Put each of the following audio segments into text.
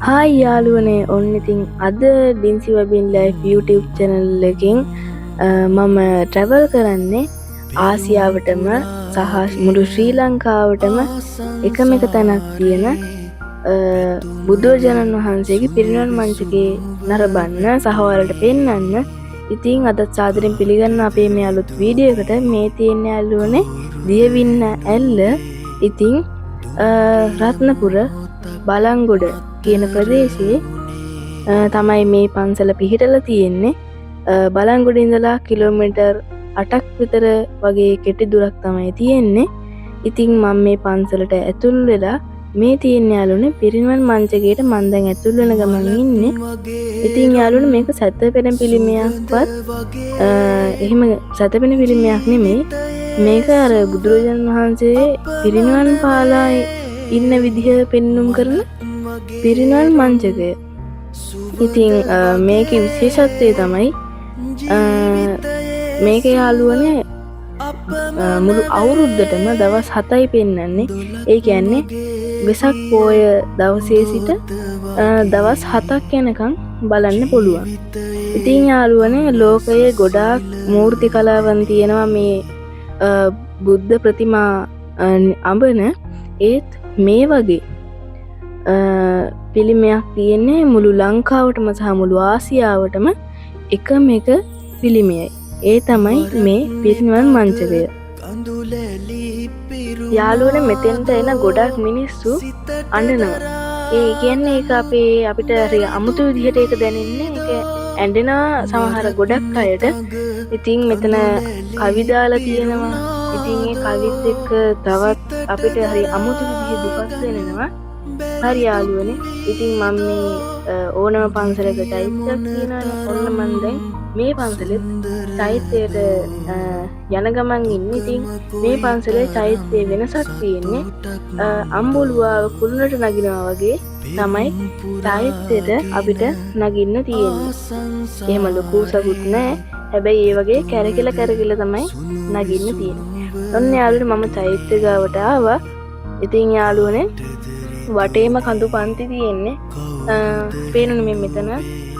Hi යාළුවනේ ඔන්න ඉතින් අද ඩින්සි වෙබින් ලයිෆ් YouTube channel එකකින් මම travel කරන්නේ ආසියාවටම සහ මුළු ශ්‍රී ලංකාවටම එකම එක තැනක් තියෙන බුදුරජාණන් වහන්සේගේ පිරිනිවන් මංචකේ නරඹන්න සහ ඔයාලට පෙන්වන්න. ඉතින් අද සාදරයෙන් පිළිගන්න අපේ මේ අලුත් වීඩියෝ එකට. මේ තියෙන යාළුවනේ දියවින්න ඇල්ල. ඉතින් රත්නපුර බලංගොඩ කියන ප්‍රදේශයේ තමයි මේ පන්සල පිහිටලා තියෙන්නේ. බලංගොඩ ඉඳලා කිලෝමීටර් 8ක් විතර වගේ කෙටි දුරක් තමයි තියෙන්නේ. ඉතින් මම මේ පන්සලට ඇතුල් වෙලා මේ තියෙන යාළුවනේ පිරිනිවන් මංචකයට මම දැන් ඇතුල් වෙන ගමන් ඉන්නේ. ඉතින් යාළුවනේ මේක සැතපෙන පිළිමයක්වත් එහෙම සැතපෙන පිළිමයක් නෙමෙයි. මේක අර බුදුරජාණන් වහන්සේ පිරිනිවන් පාලා ඉන්න විදිහ පෙන්눔 කරන පිරිනිවන් මංචකය. ඉතින් මේකේ විශේෂත්වය තමයි මේක යාළුවනේ මුළු අවුරුද්දටම දවස් 7යි පෙන්වන්නේ. ඒ කියන්නේ වෙසක් පොය දවසේ සිට දවස් 7ක් යනකම් බලන්න පුළුවන්. ඉතින් යාළුවනේ ලෝකයේ ගොඩාක් මූර්ති කලාවන් තියෙනවා මේ බුද්ධ ප්‍රතිමා අඹන. ඒත් මේ වගේ පිළිමයක් තියෙන්නේ මුළු ලංකාවටම සහ මුළු ආසියාවටම එකම එක පිළිමයයි. ඒ තමයි මේ පිරිනිවන් මංචකය. යාළුවනේ මෙතෙන්ට එන ගොඩක් මිනිස්සු අඬනවා. ඒ කියන්නේ ඒක අපිට හරි අමුතු විදිහට ඒක දැනෙන්නේ. ඒක ඇඬෙනවා සමහර ගොඩක් අයට. ඉතින් මෙතන කවි දාලා තියෙනවා. ඉතින් ඒ කවිත් එක්ක තවත් අපිට හරි අමුතු විදිහේ දුකක් දැනෙනවා. හරි යාළුවනේ. ඉතින් මම මේ ඕනම පන්සලක චෛත්‍යයක් තියෙනවානේ. ඔන්න මම දැන් මේ පන්සලෙත් චෛත්‍යයට යන ගමන් ඉන්නේ. ඉතින් මේ පන්සලේ චෛත්‍යයේ වෙනසක් තියෙන්නේ. අම්බුලුවාව කුළුණට නගිනවා වගේ තමයි චෛත්‍යයට අපිට නගින්න තියෙන්නේ. එහෙම ලොකු උසකුත් නැහැ. හැබැයි ඒ වගේ කැරකිලා තමයි නගින්න තියෙන්නේ. ඔන්න යාළුවනේ මම චෛත්‍ය ගාවට ආවා. ඉතින් යාළුවනේ වටේම කඳු පන්ති තියෙන්නේ. පේනුනේ මේ මෙතන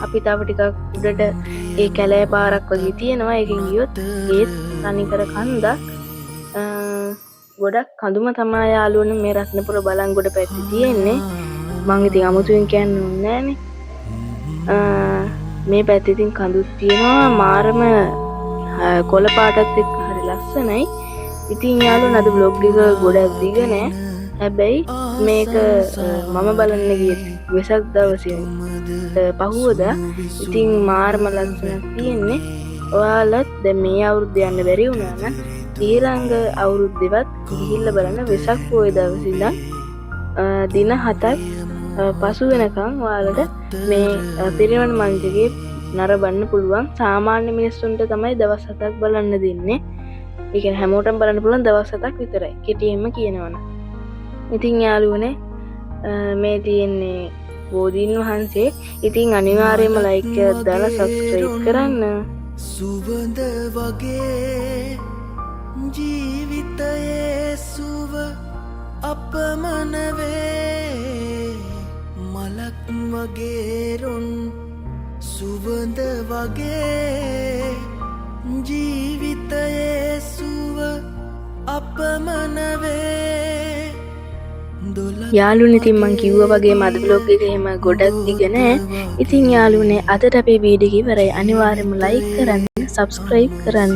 අපි තව ටිකක් උඩට ඒ කැලෑ පාරක් වගේ තියෙනවා. ඒකෙන් ගියොත් ඒත් තනිකර කන්දක්. ගොඩක් කඳුම තමයි යාළුවනේ මේ රත්නපුර බලංගොඩ පැත්තේ තියෙන්නේ. මං ඉතින් අමුතුවෙන් කියන්න ඕනේ නෑනේ. මේ පැත්තේ ඉතින් කඳුත් තියෙනවා. මාරම කොළ පාටත් එක්ක හරි ලස්සනයි. ඉතින් යාළුවනේ අද vlog එක ගොඩක් දිග නෑ. හැබැයි මේක මම බලන්න ගියේ වෙසක් දවසේ පහුවදා. ඉතින් මාරම ලස්සනක් තියෙන්නේ. ඔයාලත් දැන් මේ අවුරුද්ද යන්න බැරි වුණා නම් ඊළඟ අවුරුද්දේවත් ගිහිල්ලා බලන්න. වෙසක් පොය දවසේ ඉඳන් දින 7ක් පසු වෙනකන් ඔයාලට මේ පිරිනිවන් මංචකේ නරඹන්න පුළුවන්. සාමාන්‍ය මිනිස්සුන්ට තමයි දවස් 7ක් බලන්න දෙන්නේ. ඒ කියන්නේ හැමෝටම බලන්න පුළුවන් දවස් 7ක් විතරයි. කෙටියෙන්ම කියනවනම්. ඉතින් යාළුවනේ මේ තියෙන්නේ බෝධීන් වහන්සේ. ඉතින් අනිවාර්යයෙන්ම ලයික් එකක් දාලා සබ්ස්ක්‍රයිබ් කරන්න. සුවඳ වගේ ජීවිතයේ සුව අපමණ වේ. මලක් වගේ රොන් සුවඳ වගේ ජීවිතයේ සුව අපමණ වේ. යාළුවනේ ඉතින් මං කිව්වා වගේ මද vlog එක එහෙම ගොඩක් දිග නෑ. ඉතින් යාළුවනේ අදට අපේ වීඩියෝ එක ඉවරයි. අනිවාර්යයෙන්ම ලයික් කරන්න, සබ්ස්ක්‍රයිබ් කරන්න.